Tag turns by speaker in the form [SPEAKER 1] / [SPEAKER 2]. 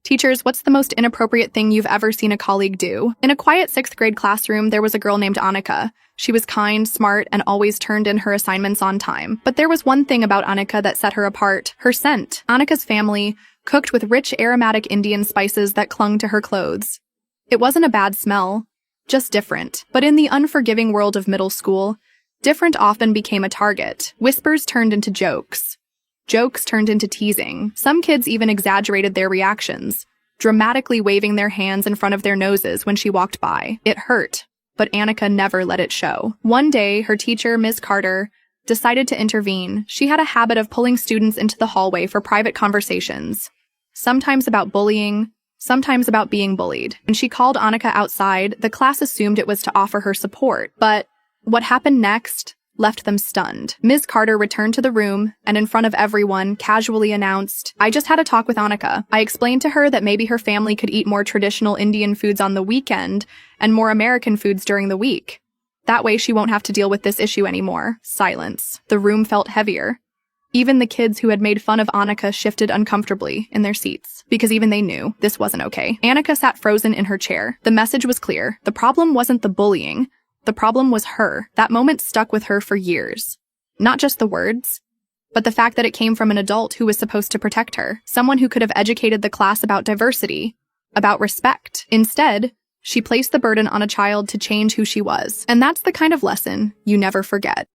[SPEAKER 1] Teachers, what's the most inappropriate thing you've ever seen a colleague do? In a quiet 6th grade classroom, there was a girl named Annika. She was kind, smart, and always turned in her assignments on time. But there was one thing about Annika that set her apart: her scent. Annika's family cooked with rich aromatic Indian spices that clung to her clothes. It wasn't a bad smell, just different. But in the unforgiving world of middle school, different often became a target. Whispers turned into jokes. Jokes turned into teasing. Some kids even exaggerated their reactions, dramatically waving their hands in front of their noses when she walked by. It hurt, but Annika never let it show. One day, her teacher, Ms. Carter, decided to intervene. She had a habit of pulling students into the hallway for private conversations, sometimes about bullying, sometimes about being bullied. When she called Annika outside, the class assumed it was to offer her support, but what happened next left them stunned. Ms. Carter returned to the room and in front of everyone casually announced, "I just had a talk with Annika. I explained to her that maybe her family could eat more traditional Indian foods on the weekend and more American foods during the week. That way she won't have to deal with this issue anymore." Silence. The room felt heavier. Even the kids who had made fun of Annika shifted uncomfortably in their seats, because even they knew this wasn't okay. Annika sat frozen in her chair. The message was clear. The problem wasn't the bullying. The problem was her. That moment stuck with her for years. Not just the words, but the fact that it came from an adult who was supposed to protect her, someone who could have educated the class about diversity, about respect. Instead, she placed the burden on a child to change who she was. And that's the kind of lesson you never forget.